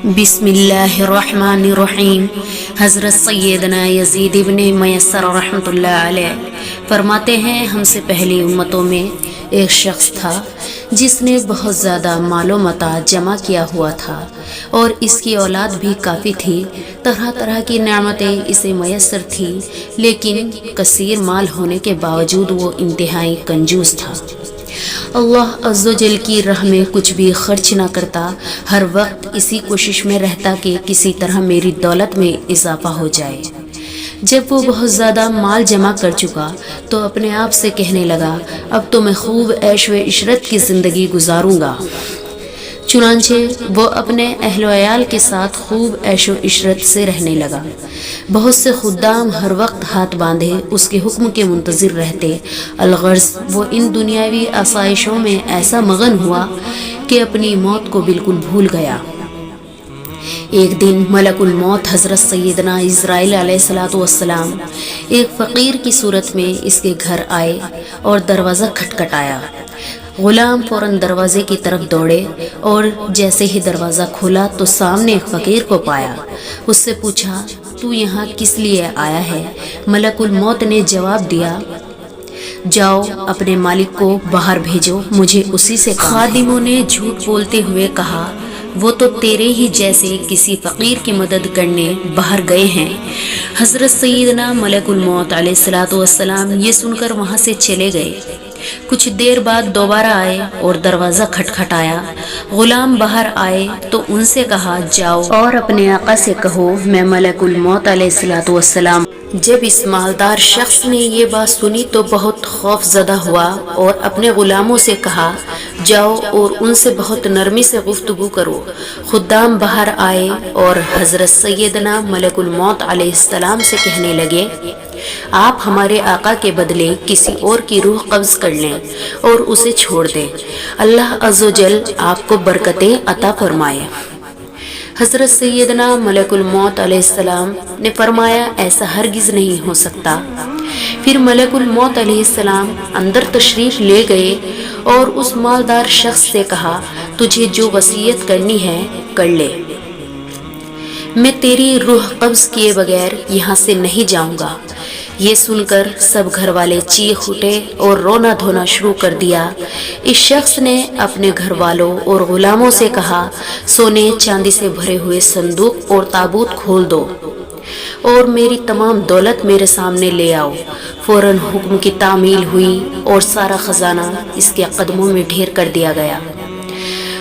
بسم اللہ الرحمن الرحیم۔ حضرت سیدنا یزید ابن میسر رحمۃ اللہ علیہ فرماتے ہیں، ہم سے پہلی امتوں میں ایک شخص تھا جس نے بہت زیادہ مال و متاع جمع کیا ہوا تھا اور اس کی اولاد بھی کافی تھی، طرح طرح کی نعمتیں اسے میسر تھی، لیکن کثیر مال ہونے کے باوجود وہ انتہائی کنجوس تھا۔ اللہ عز و جل کی راہ میں کچھ بھی خرچ نہ کرتا، ہر وقت اسی کوشش میں رہتا کہ کسی طرح میری دولت میں اضافہ ہو جائے۔ جب وہ بہت زیادہ مال جمع کر چکا تو اپنے آپ سے کہنے لگا، اب تو میں خوب عیش و عشرت کی زندگی گزاروں گا۔ چنانچہ وہ اپنے اہل و عیال کے ساتھ خوب عیش و عشرت سے رہنے لگا۔ بہت سے خدام ہر وقت ہاتھ باندھے اس کے حکم کے منتظر رہتے، الغرض وہ ان دنیاوی آسائشوں میں ایسا مغن ہوا کہ اپنی موت کو بالکل بھول گیا۔ ایک دن ملک الموت حضرت سیدنا عزرائیل علیہ السلام ایک فقیر کی صورت میں اس کے گھر آئے اور دروازہ کھٹکھٹایا۔ غلام فوراً دروازے کی طرف دوڑے اور جیسے ہی دروازہ کھولا تو سامنے ایک فقیر کو پایا۔ اس سے پوچھا، تو یہاں کس لیے آیا ہے؟ ملک الموت نے جواب دیا، جاؤ اپنے مالک کو باہر بھیجو، مجھے اسی سے کام ہے۔ خادموں نے جھوٹ بولتے ہوئے کہا، وہ تو تیرے ہی جیسے کسی فقیر کی مدد کرنے باہر گئے ہیں۔ حضرت سیدنا ملک الموت علیہ السلام یہ سن کر وہاں سے چلے گئے۔ کچھ دیر بعد دوبارہ آئے اور دروازہ کھٹکھٹایا۔ غلام باہر آئے تو ان سے کہا، جاؤ اور اپنے آقا سے کہو میں ملک الموت علیہ السلام۔ جب اس مالدار شخص نے یہ بات سنی تو بہت خوف زدہ ہوا اور اپنے غلاموں سے کہا، جاؤ اور ان سے بہت نرمی سے گفتگو کرو۔ خدام باہر آئے اور حضرت سیدنا ملک الموت علیہ السلام سے کہنے لگے، آپ ہمارے آقا کے بدلے کسی اور کی روح قبض کر لیں اور اسے چھوڑ دیں، اللہ عز و جل آپ کو برکتیں عطا فرمائے۔ حضرت سیدنا ملک الموت علیہ السلام نے فرمایا، ایسا ہرگز نہیں ہو سکتا۔ پھر ملک الموت علیہ السلام اندر تشریف لے گئے اور اس مالدار شخص سے کہا، تجھے جو وصیت کرنی ہے کر لے، میں تیری روح قبض کیے بغیر یہاں سے نہیں جاؤں گا۔ یہ سن کر سب گھر والے چیخ اٹھے اور رونا دھونا شروع کر دیا۔ اس شخص نے اپنے گھر والوں اور غلاموں سے کہا، سونے چاندی سے بھرے ہوئے صندوق اور تابوت کھول دو اور میری تمام دولت میرے سامنے لے آؤ۔ فوراً حکم کی تعمیل ہوئی اور سارا خزانہ اس کے قدموں میں ڈھیر کر دیا گیا۔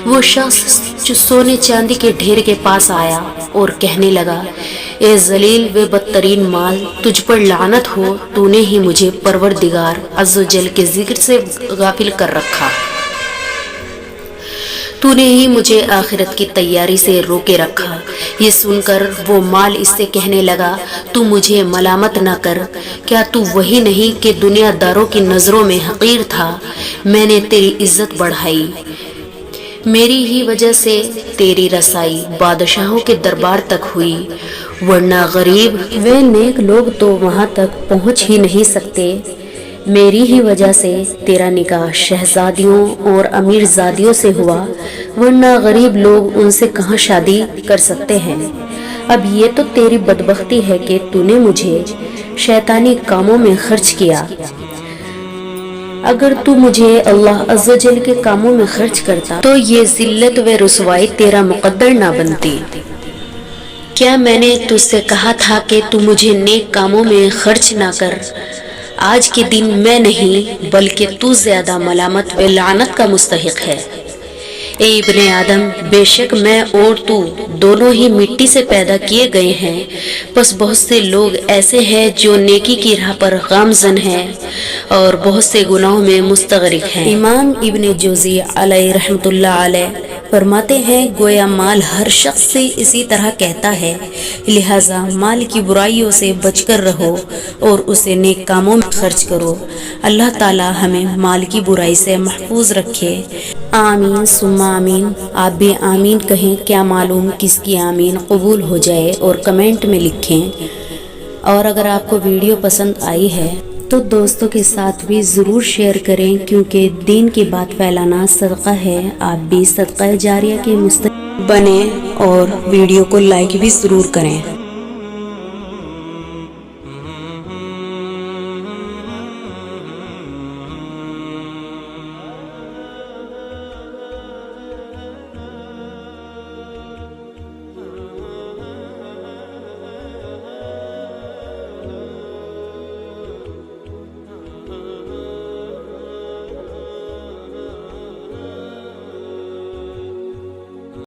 وہ شخص جو سونے چاندی کے ڈھیر کے پاس آیا اور کہنے لگا، اے ذلیل و بدترین مال، تجھ پر لعنت ہو، تو نے ہی مجھے پروردگار عز و جل کے ذکر سے غافل کر رکھا، تو نے ہی مجھے آخرت کی تیاری سے روکے رکھا۔ یہ سن کر وہ مال اس سے کہنے لگا، تو مجھے ملامت نہ کر، کیا تو وہی نہیں کہ دنیا داروں کی نظروں میں حقیر تھا؟ میں نے تیری عزت بڑھائی، میری ہی وجہ سے تیری رسائی بادشاہوں کے دربار تک ہوئی، ورنہ غریب و نیک لوگ تو وہاں تک پہنچ ہی نہیں سکتے۔ میری ہی وجہ سے تیرا نکاح شہزادیوں اور امیر زادیوں سے ہوا، ورنہ غریب لوگ ان سے کہاں شادی کر سکتے ہیں۔ اب یہ تو تیری بدبختی ہے کہ تو نے مجھے شیطانی کاموں میں خرچ کیا۔ اگر تو مجھے اللہ عز و جل کے کاموں میں خرچ کرتا تو یہ ذلت و رسوائی تیرا مقدر نہ بنتی۔ کیا میں نے تجھ سے کہا تھا کہ تو مجھے نیک کاموں میں خرچ نہ کر؟ آج کے دن میں نہیں بلکہ تو زیادہ ملامت و لعنت کا مستحق ہے۔ اے ابن آدم، بے شک میں اور تو دونوں ہی مٹی سے پیدا کیے گئے ہیں، بس بہت سے لوگ ایسے ہیں جو نیکی کی راہ پر گامزن ہیں اور بہت سے گناہوں میں مستغرق ہیں۔ امام ابن جوزی علیہ رحمۃ اللہ علیہ فرماتے ہیں، گویا مال ہر شخص سے اسی طرح کہتا ہے، لہذا مال کی برائیوں سے بچ کر رہو اور اسے نیک کاموں میں خرچ کرو۔ اللہ تعالی ہمیں مال کی برائی سے محفوظ رکھے، آمین ثم آمین۔ آپ بھی آمین کہیں، کیا معلوم کس کی آمین قبول ہو جائے، اور کمنٹ میں لکھیں۔ اور اگر آپ کو ویڈیو پسند آئی ہے تو دوستوں کے ساتھ بھی ضرور شیئر کریں، کیونکہ دین کی بات پھیلانا صدقہ ہے۔ آپ بھی صدقہ جاریہ کے مستحق بنیں اور ویڈیو کو لائک بھی ضرور کریں۔